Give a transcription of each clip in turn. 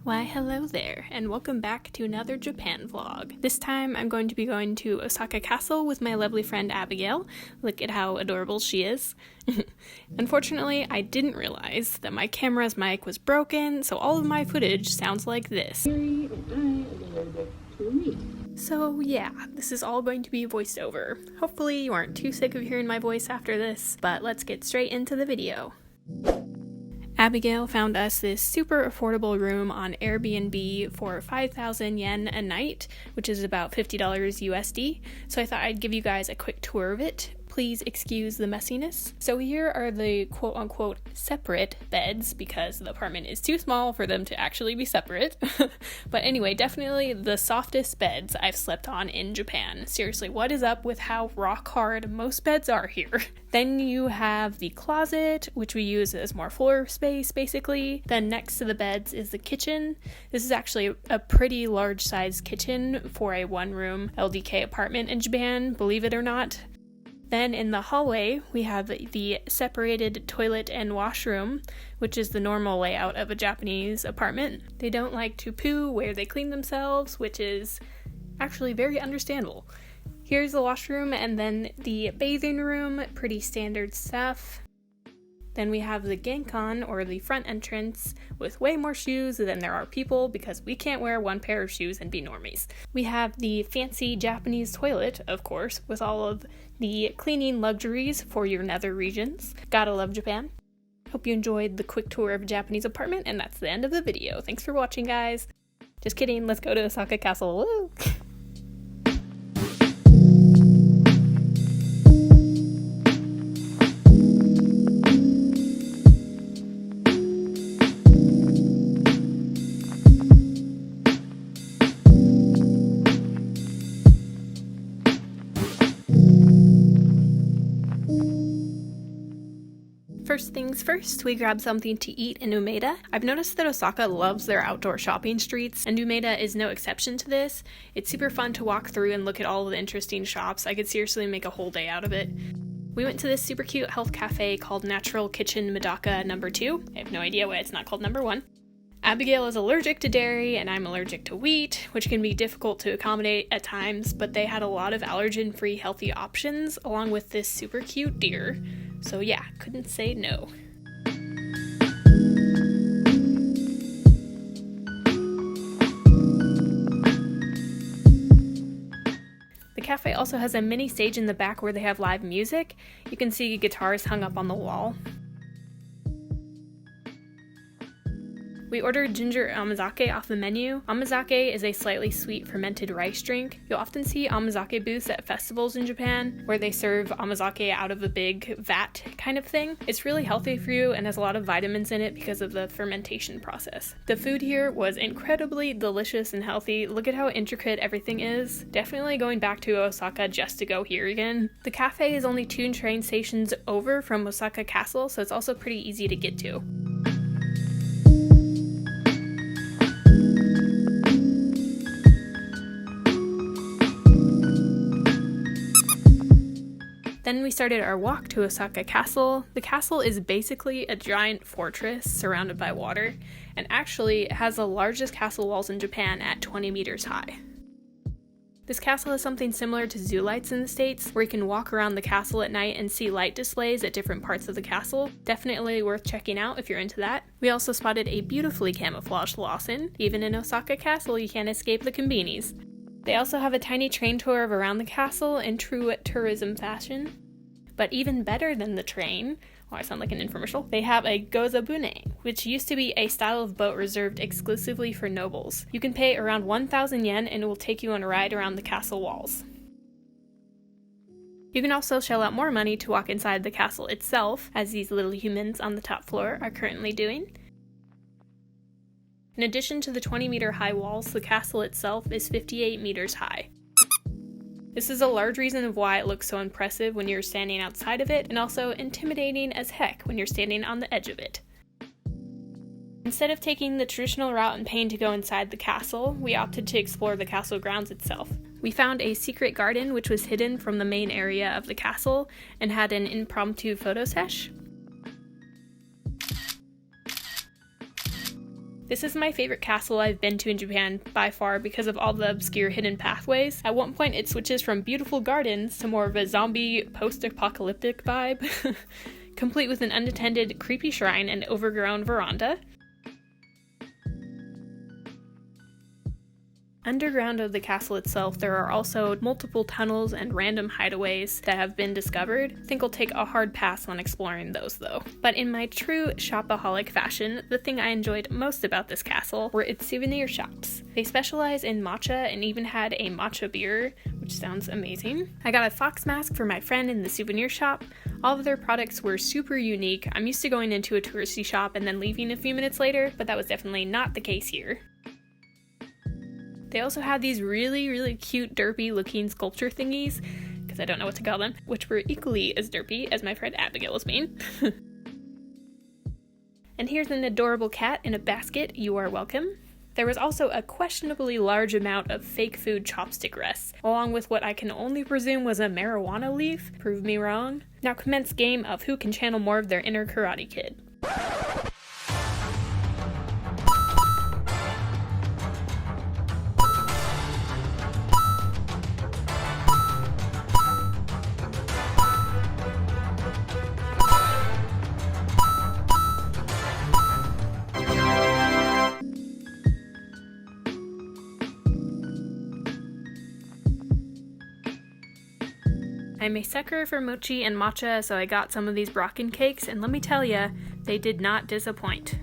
Why hello there, and welcome back to another Japan vlog. This time I'm going to be going to Osaka Castle with my lovely friend Abigail. Look at how adorable she is. Unfortunately, I didn't realize that my camera's mic was broken, so all of my footage sounds like this. So yeah, this is all going to be voiced over. Hopefully you aren't too sick of hearing my voice after this, but let's get straight into the video. Abigail found us this super affordable room on Airbnb for 5,000 yen a night, which is about $50 USD, so I thought I'd give you guys a quick tour of it. Please excuse the messiness. So here are the quote-unquote separate beds, because the apartment is too small for them to actually be separate. But anyway, definitely the softest beds I've slept on in Japan. Seriously, what is up with how rock hard most beds are here? Then you have the closet, which we use as more floor space, basically. Then next to the beds is the kitchen. This is actually a pretty large size kitchen for a one-room LDK apartment in Japan, believe it or not. Then in the hallway, we have the separated toilet and washroom, which is the normal layout of a Japanese apartment. They don't like to poo where they clean themselves, which is actually very understandable. Here's the washroom and then the bathing room, pretty standard stuff. Then we have the genkan, or the front entrance, with way more shoes than there are people because we can't wear one pair of shoes and be normies. We have the fancy Japanese toilet, of course, with all of the cleaning luxuries for your nether regions. Gotta love Japan. Hope you enjoyed the quick tour of a Japanese apartment, and that's the end of the video. Thanks for watching, guys. Just kidding, let's go to Osaka Castle. Woo! First things first, we grabbed something to eat in Maeda. I've noticed that Osaka loves their outdoor shopping streets, and Maeda is no exception to this. It's super fun to walk through and look at all of the interesting shops. I could seriously make a whole day out of it. We went to this super cute health cafe called Natural Kitchen Medaka No. 2. I have no idea why it's not called No. 1. Abigail is allergic to dairy, and I'm allergic to wheat, which can be difficult to accommodate at times, but they had a lot of allergen-free healthy options, along with this super cute deer. So yeah, couldn't say no. The cafe also has a mini stage in the back where they have live music. You can see guitars hung up on the wall. We ordered ginger amazake off the menu. Amazake is a slightly sweet fermented rice drink. You'll often see amazake booths at festivals in Japan where they serve amazake out of a big vat kind of thing. It's really healthy for you and has a lot of vitamins in it because of the fermentation process. The food here was incredibly delicious and healthy. Look at how intricate everything is. Definitely going back to Osaka just to go here again. The cafe is only 2 train stations over from Osaka Castle, so it's also pretty easy to get to. Then we started our walk to Osaka Castle. The castle is basically a giant fortress surrounded by water, and actually it has the largest castle walls in Japan at 20 meters high. This castle has something similar to zoo lights in the States, where you can walk around the castle at night and see light displays at different parts of the castle. Definitely worth checking out if you're into that. We also spotted a beautifully camouflaged Lawson. Even in Osaka Castle, you can't escape the konbinis. They also have a tiny train tour of around the castle in true tourism fashion. But even better than the train, I sound like an infomercial, they have a gozabune, which used to be a style of boat reserved exclusively for nobles. You can pay around 1,000 yen and it will take you on a ride around the castle walls. You can also shell out more money to walk inside the castle itself, as these little humans on the top floor are currently doing. In addition to the 20-meter high walls, the castle itself is 58 meters high. This is a large reason of why it looks so impressive when you're standing outside of it, and also intimidating as heck when you're standing on the edge of it. Instead of taking the traditional route and paying to go inside the castle, we opted to explore the castle grounds itself. We found a secret garden which was hidden from the main area of the castle and had an impromptu photo sesh. This is my favorite castle I've been to in Japan by far because of all the obscure hidden pathways. At one point it switches from beautiful gardens to more of a zombie post-apocalyptic vibe, complete with an unattended creepy shrine and overgrown veranda. Underground of the castle itself, there are also multiple tunnels and random hideaways that have been discovered. I think I'll take a hard pass on exploring those though. But in my true shopaholic fashion, the thing I enjoyed most about this castle were its souvenir shops. They specialize in matcha and even had a matcha beer, which sounds amazing. I got a fox mask for my friend in the souvenir shop. All of their products were super unique. I'm used to going into a touristy shop and then leaving a few minutes later, but that was definitely not the case here. They also had these really cute derpy looking sculpture thingies, because I don't know what to call them, which were equally as derpy as my friend Abigail was being. And here's an adorable cat in a basket, you are welcome. There was also a questionably large amount of fake food chopstick rests, along with what I can only presume was a marijuana leaf. Prove me wrong. Now commence game of who can channel more of their inner Karate Kid. I'm a sucker for mochi and matcha, so I got some of these Brocken cakes, and let me tell ya, they did not disappoint.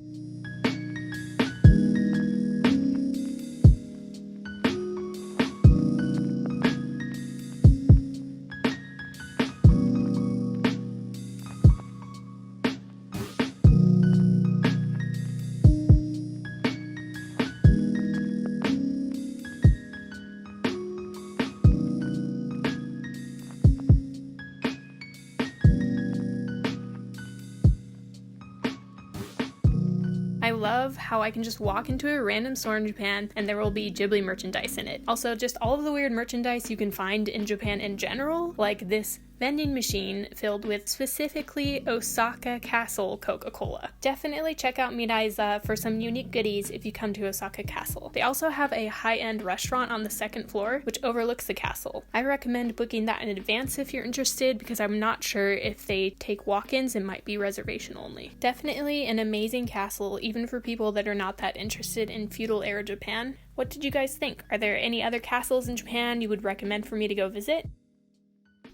I love how I can just walk into a random store in Japan and there will be Ghibli merchandise in it. Also, just all of the weird merchandise you can find in Japan in general, like this vending machine filled with specifically Osaka Castle Coca-Cola. Definitely check out Maeda for some unique goodies if you come to Osaka Castle. They also have a high-end restaurant on the second floor, which overlooks the castle. I recommend booking that in advance if you're interested, because I'm not sure if they take walk-ins. It might be reservation only. Definitely an amazing castle, even for people that are not that interested in feudal-era Japan. What did you guys think? Are there any other castles in Japan you would recommend for me to go visit?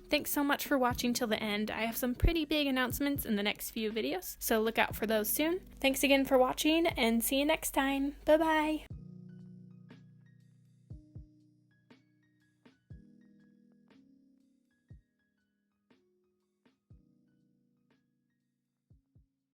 Thanks so much for watching till the end. I have some pretty big announcements in the next few videos, so look out for those soon. Thanks again for watching, and see you next time. Bye-bye!